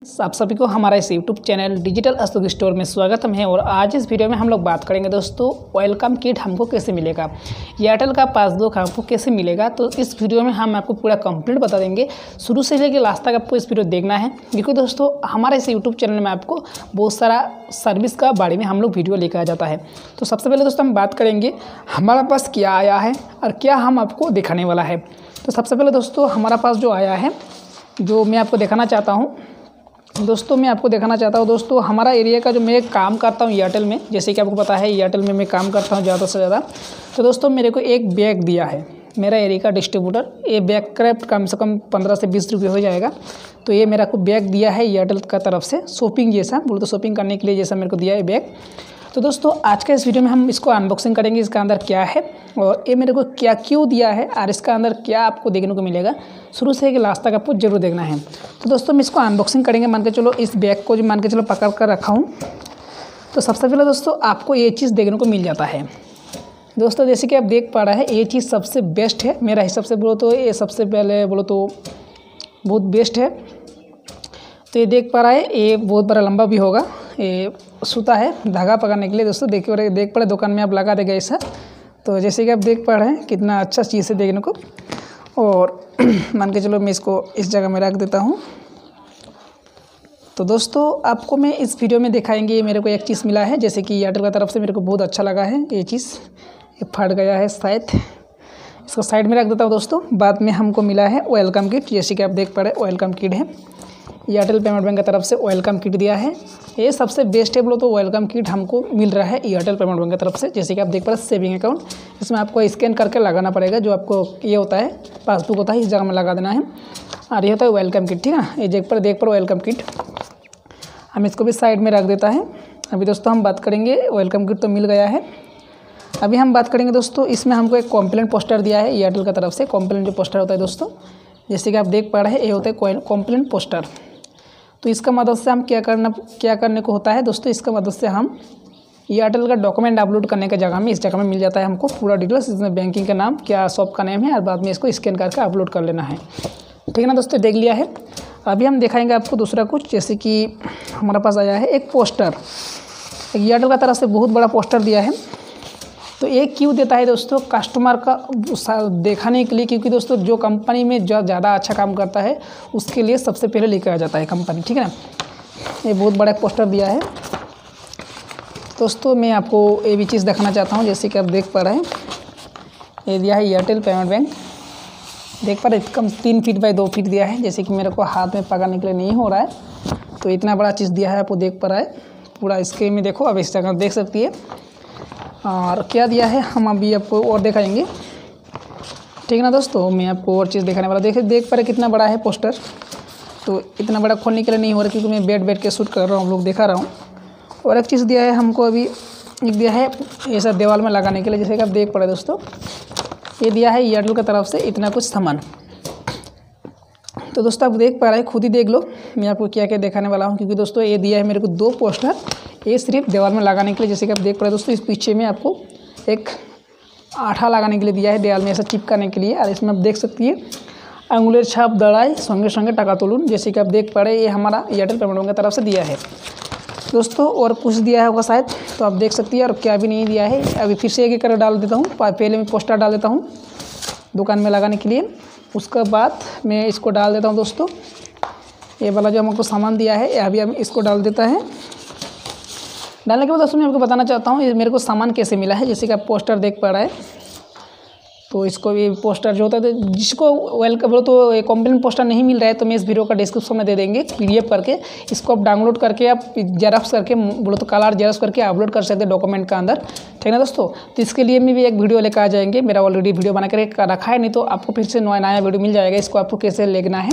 आप सभी को हमारा इस YouTube channel digital Ashok store में स्वागतम है। और आज इस वीडियो में हम लोग बात करेंगे दोस्तों वेलकम किट हमको कैसे मिलेगा, एयरटेल का पासबुक हमको कैसे मिलेगा। तो इस वीडियो में हम आपको पूरा कंप्लीट बता देंगे, शुरू से लेकर लास्ट तक आपको इस वीडियो देखना है, क्योंकि दोस्तों हमारे इस यूट्यूब चैनल में आपको बहुत सारा सर्विस का बारे में हम लोग वीडियो लेकर आ जाता है। तो सबसे पहले दोस्तों हम बात करेंगे हमारे पास क्या आया है और क्या हम आपको दिखाने वाला है। तो सबसे पहले दोस्तों हमारा पास जो आया है, जो मैं आपको दिखाना चाहता हूँ दोस्तों हमारा एरिया का जो मैं काम करता हूँ एयरटेल में, जैसे कि आपको पता है एयरटेल में मैं काम करता हूँ ज़्यादा से ज़्यादा। तो दोस्तों मेरे को एक बैग दिया है मेरा एरिया का डिस्ट्रीब्यूटर, ये बैग का कम से कम 15 से 20 रुपये हो जाएगा। तो ये मेरा को बैग दिया है एयरटेल का तरफ से, शॉपिंग जैसा बोलो तो शॉपिंग करने के लिए जैसा मेरे को दिया है बैग। तो दोस्तों आज के इस वीडियो में हम इसको अनबॉक्सिंग करेंगे, इसका अंदर क्या है और ये मेरे को क्या क्यों दिया है और इसका अंदर क्या आपको देखने को मिलेगा, शुरू से कि लास्ट तक आपको जरूर देखना है। तो दोस्तों हम इसको अनबॉक्सिंग करेंगे। मान के चलो इस बैग को जो मान के चलो पकड़ कर रखा हूँ। तो सबसे पहले दोस्तों आपको ये चीज़ देखने को मिल जाता है। दोस्तों जैसे कि आप देख पा रहे हैं ये चीज़ सबसे बेस्ट है मेरा हिसाब से, बोलो तो ये सबसे पहले बोलो तो बहुत बेस्ट है। तो ये देख पा रहा है, ये बहुत बड़ा लंबा भी होगा, ये सूता है धागा पकड़ने के लिए। दोस्तों देखिए देख पा रहे दुकान में आप लगा देगा ऐसा। तो जैसे कि आप देख पा रहे हैं कितना अच्छा चीज़ है देखने को। और मान के चलो मैं इसको इस जगह में रख देता हूँ। तो दोस्तों आपको मैं इस वीडियो में दिखाएंगे, मेरे को एक चीज़ मिला है जैसे कि एयरटेल की तरफ से, मेरे को बहुत अच्छा लगा है ये चीज़। ये फट गया है शायद, इसको साइड में रख देता हूँ दोस्तों। बाद में हमको मिला है वेलकम किट, जैसे कि आप देख पा रहे वेलकम किट है, एयरटेल पेमेंट बैंक की तरफ से वेलकम किट दिया है। ये सबसे बेस्ट है बोलो तो वेलकम किट हमको मिल रहा है एयरटेल पेमेंट बैंक की तरफ से। जैसे कि आप देख पा रहे सेविंग अकाउंट, इसमें आपको स्कैन करके लगाना पड़ेगा, जो आपको ये होता है पासबुक होता है इस जगह में लगा देना है। और ये होता है वेलकम किट, ठीक है ना। ये देख पर वेलकम किट, हम इसको भी साइड में रख देता है। अभी दोस्तों हम बात करेंगे, वेलकम किट तो मिल गया है। अभी हम बात करेंगे दोस्तों इसमें हमको एक कॉम्प्लेन पोस्टर दिया है एयरटेल की तरफ से। कॉम्प्लेन जो पोस्टर होता है दोस्तों, जैसे कि आप देख पा रहे हैं ये होता है कॉम्प्लेन पोस्टर। तो इसका मदद से हम क्या करने को होता है दोस्तों, इसका मदद से हम एयरटेल का डॉक्यूमेंट अपलोड करने का जगह में इस जगह में मिल जाता है हमको पूरा डिटेल्स, इसमें बैंकिंग का नाम, क्या शॉप का नेम है, और बाद में इसको स्कैन करके अपलोड कर लेना है। ठीक है ना दोस्तों, देख लिया है। अभी हम दिखाएंगे आपको दूसरा कुछ, जैसे कि हमारे पास आया है एक पोस्टर, एयरटेल का तरफ से बहुत बड़ा पोस्टर दिया है। तो ये क्यों देता है दोस्तों, कस्टमर का दिखाने के लिए, क्योंकि दोस्तों जो कंपनी में जो ज़्यादा अच्छा काम करता है उसके लिए सबसे पहले लेकर आ जाता है कंपनी, ठीक है ना। ये बहुत बड़ा पोस्टर दिया है दोस्तों। मैं आपको ये भी चीज़ दिखाना चाहता हूँ, जैसे कि आप देख पा रहे हैं ये दिया है एयरटेल पेमेंट बैंक, देख पा रहे कम 3 फीट बाई 2 फीट दिया है, जैसे कि मेरे को हाथ में पकड़ने के लिए नहीं हो रहा है। तो इतना बड़ा चीज़ दिया है, आपको देख पा रहा है पूरा स्क्रीन में, देखो अब इस जगह देख सकती है। और क्या दिया है हम अभी आपको और दिखाएंगे, ठीक है ना दोस्तों। मैं आपको और चीज़ दिखाने वाला, देख पा रहे कितना बड़ा है पोस्टर। तो इतना बड़ा खोलने के लिए नहीं हो रहा, क्योंकि मैं बैठ के शूट कर रहा हूँ, लोग दिखा रहा हूँ। और एक चीज़ दिया है हमको अभी, एक दिया है ऐसा दीवार में लगाने के लिए, जैसे कि आप देख पा रहे दोस्तों। ये दिया है एयरटेल की तरफ से इतना कुछ सामान। तो दोस्तों आप देख पा रहे हैं, खुद ही देख लो मैं आपको क्या क्या दिखाने वाला हूँ, क्योंकि दोस्तों ये दिया है मेरे को 2 पोस्टर, ये सिर्फ दीवार में लगाने के लिए। जैसे कि आप देख पा रहे दोस्तों, इस पीछे में आपको एक आठा लगाने के लिए दिया है दीवार में ऐसा चिपकाने के लिए। और इसमें आप देख सकती है अंगुलेर छाप दड़ाई संगे संगे टका तोलून, जैसे कि आप देख पा रहे ये हमारा एयरटेल पेमेंट बैंक की तरफ से दिया है दोस्तों। और कुछ दिया होगा शायद, तो आप देख सकती है, और क्या भी नहीं दिया है। अभी फिर से एक कर डाल देता हूँ, पहले मैं पोस्टर डाल देता हूँ दुकान में लगाने के लिए, उसके बाद मैं इसको डाल देता हूँ दोस्तों। ये वाला जो हमको सामान दिया है अभी हम इसको डाल देता है। डालने के बाद दोस्तों मैं आपको बताना चाहता हूँ ये मेरे को सामान कैसे मिला है। जैसे कि आप पोस्टर देख पा रहे हैं, तो इसको भी पोस्टर जो होता है, तो जिसको वेलकम बोलो तो ये कॉम्प्लेन पोस्टर नहीं मिल रहा है, तो मैं इस वीडियो का डिस्क्रिप्शन में दे देंगे PDF करके। इसको आप डाउनलोड करके आप जेरॉक्स करके बोलो तो कलर जेरॉक्स करके अपलोड कर सकते हैं डॉक्यूमेंट का अंदर, ठीक है ना दोस्तों। तो इसके लिए मैं भी एक वीडियो लेकर आ जाएंगे, मेरा ऑलरेडी वीडियो बना कर रखा है, नहीं तो आपको फिर से नया वीडियो मिल जाएगा, इसको आपको कैसे लेना है।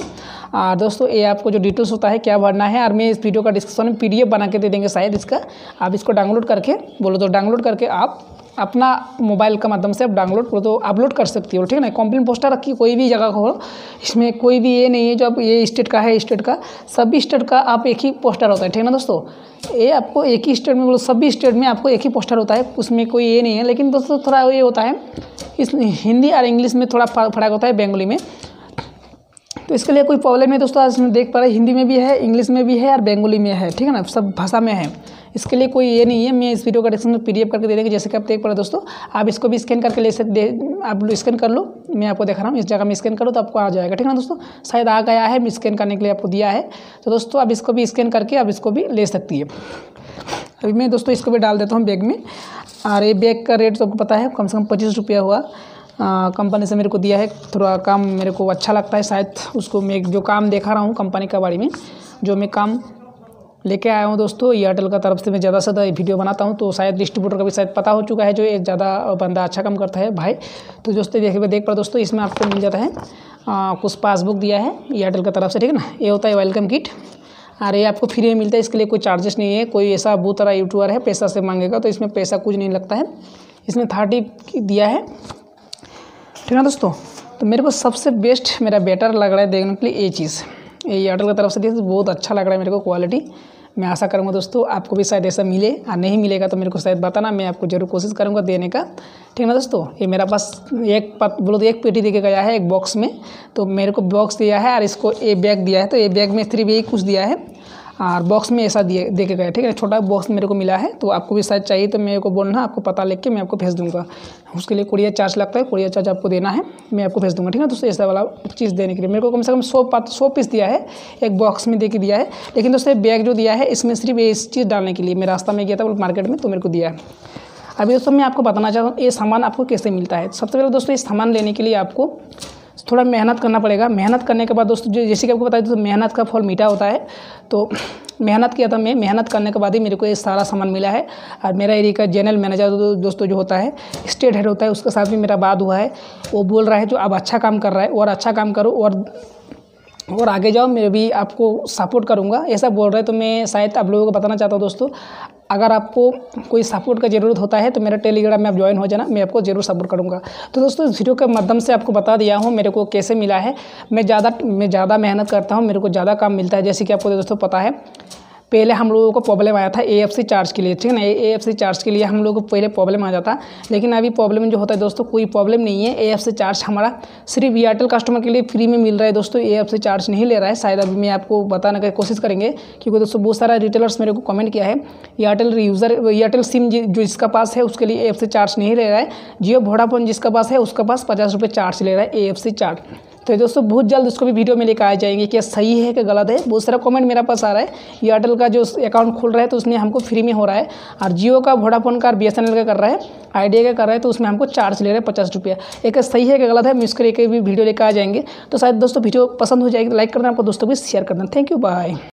और दोस्तों ये आपको जो डिटेल्स होता है क्या भरना है, और मैं इस वीडियो का डिस्क्रिप्शन में PDF बना के दे देंगे शायद इसका। आप इसको डाउनलोड करके बोलो तो डाउनलोड करके आप अपना मोबाइल का माध्यम से आप डाउनलोड करो तो अपलोड कर सकती हो, ठीक है ना। कॉम्प्लेन पोस्टर रखी कोई भी जगह हो, इसमें कोई भी ये नहीं है जो आप ये स्टेट का है स्टेट का, सभी स्टेट का आप एक ही पोस्टर होता है, ठीक है ना दोस्तों। ये आपको एक ही स्टेट में बोलो, सभी स्टेट में आपको एक ही पोस्टर होता है, उसमें कोई ये नहीं है। लेकिन दोस्तों थोड़ा ये होता है, इस हिंदी और इंग्लिश में थोड़ा फर्क होता है, बंगाली में। तो इसके लिए कोई प्रॉब्लम नहीं दोस्तों, आज मैं देख पा रहे हिंदी में भी है, इंग्लिश में भी है और बंगाली में है, ठीक है ना, सब भाषा में है। इसके लिए कोई ये नहीं है, मैं इस वीडियो का डिस्क्रिप्शन में PDF करके दे देंगे, जैसे कि आप देख पा रहे दोस्तों। आप इसको भी स्कैन करके ले सकते, आप स्कैन कर लो, मैं आपको दिखा रहा हूँ। इस जगह में स्कैन करो तो आपको आ जाएगा, ठीक है ना दोस्तों। शायद आ गया है, स्कैन करने के लिए आपको दिया है। तो दोस्तों आप इसको भी स्कैन करके आप इसको भी ले सकती है। अभी मैं दोस्तों इसको भी डाल देता हूँ बैग में। और ये बैग का रेट तो आपको पता है, कम से कम 25 रुपया हुआ। कंपनी से मेरे को दिया है, थोड़ा काम मेरे को अच्छा लगता है, शायद उसको मैं जो काम देखा रहा हूँ कंपनी के बारे में, जो मैं काम लेके आया हूँ दोस्तों एयरटेल का तरफ से। मैं ज़्यादा से ज़्यादा वीडियो बनाता हूँ, तो शायद डिस्ट्रीब्यूटर का भी शायद पता हो चुका है, जो एक ज़्यादा बंदा अच्छा काम करता है भाई। तो दोस्तों देख पर दोस्तों इसमें आपको मिल जाता है कुछ पासबुक दिया है एयरटेल की तरफ से, ठीक है ना। ये होता है वेलकम किट, और ये आपको फ्री में मिलता है, इसके लिए कोई चार्जेस नहीं है। कोई ऐसा बहुत सारा यूट्यूबर है पैसा से मांगेगा, तो इसमें पैसा कुछ नहीं लगता है। इसमें 30 दिया है, ठीक है दोस्तों। तो मेरे को सबसे बेस्ट मेरा बेटर लग रहा है देखने के लिए ये चीज़, ये एयरटेल की तरफ से दिया, बहुत अच्छा लग रहा है मेरे को क्वालिटी। मैं आशा करूँगा दोस्तों आपको भी शायद ऐसा मिले, और नहीं मिलेगा तो मेरे को शायद बताना, मैं आपको जरूर कोशिश करूँगा देने का, ठीक है ना दोस्तों। ये मेरा पास बोलो तो एक पेटी दे के गया है एक बॉक्स में, तो मेरे को बॉक्स दिया है और इसको ये बैग दिया है। तो ये बैग में 3 भी कुछ दिया है और बॉक्स में ऐसा दे के गया, ठीक है। छोटा बॉक्स मेरे को मिला है, तो आपको भी शायद चाहिए तो मेरे को बोलना, आपको पता लिख के मैं आपको भेज दूँगा। उसके लिए कुरियर चार्ज लगता है, कुरियर चार्ज आपको देना है, मैं आपको भेज दूँगा, ठीक है दोस्तों। ऐसा वाला चीज़ देने के लिए मेरे को कम से कम 100 पीस दिया है, एक बॉक्स में दे के दिया है। लेकिन दोस्तों बैग जो दिया है इसमें सिर्फ इस चीज़ डालने के लिए, मैं रास्ता में गया था मार्केट में, तो मेरे को दिया है। अभी दोस्तों मैं आपको बताना चाहता हूँ ये सामान आपको कैसे मिलता है। सबसे पहले दोस्तों इस सामान लेने के लिए आपको थोड़ा मेहनत करना पड़ेगा। मेहनत करने के बाद दोस्तों जैसे कि आपको पता है दोस्तों मेहनत का फल मीठा होता है, तो मेहनत किया था मैं, मेहनत करने के बाद ही मेरे को ये सारा सामान मिला है। और मेरा एरिया का जनरल मैनेजर दोस्तों जो होता है, स्टेट हेड होता है, उसके साथ भी मेरा बात हुआ है। वो बोल रहा है जो अब अच्छा काम कर रहा है और अच्छा काम करो और आगे जाओ, मैं भी आपको सपोर्ट करूंगा, ऐसा बोल रहे हैं। तो मैं शायद आप लोगों को बताना चाहता हूँ दोस्तों, अगर आपको कोई सपोर्ट का ज़रूरत होता है तो मेरा टेलीग्राम में आप ज्वाइन हो जाना, मैं आपको ज़रूर सपोर्ट करूंगा। तो दोस्तों इस वीडियो के माध्यम से आपको बता दिया हूँ मेरे को कैसे मिला है। मैं ज़्यादा मेहनत करता हूँ, मेरे को ज़्यादा काम मिलता है। जैसे कि आपको दोस्तों पता है पहले हम लोगों को प्रॉब्लम आया था AFC चार्ज के लिए, ठीक है ना। AFC चार्ज के लिए हम लोगों को पहले प्रॉब्लम आ जाता, लेकिन अभी प्रॉब्लम जो होता है दोस्तों कोई प्रॉब्लम नहीं है। AFC चार्ज हमारा सिर्फ एयरटेल कस्टमर के लिए फ्री में मिल रहा है दोस्तों, AFC चार्ज नहीं ले रहा है। शायद अभी मैं आपको बताने की कोशिश करेंगे, क्योंकि दोस्तों बहुत सारा रिटेलर्स मेरे को कमेंट किया है एयरटेल सिम जो जिसका पास है उसके लिए AFC चार्ज नहीं ले रहा है। जियो वोडाफोन जिसका पास है उसका पास 50 रुपये चार्ज ले रहा है AFC चार्ज। तो दोस्तों बहुत जल्द उसको भी वीडियो में लेकर आ जाएंगे, क्या सही है कि गलत है। बहुत सारा कमेंट मेरा पास आ रहा है, एयरटेल का जो अकाउंट खुल रहा है तो उसमें हमको फ्री में हो रहा है, और जियो का वोडाफोन का BSNL का कर रहा है, आइडिया का कर रहा है, तो उसमें हमको चार्ज ले रहे हैं 50 रुपया। एक सही है कि गलत है, हम इसके एक भी वीडियो लेकर आ जाएंगे। तो शायद दोस्तों वीडियो पसंद हो जाएगी, लाइक करना, आपको दोस्तों भी शेयर करना। Thank you, bye.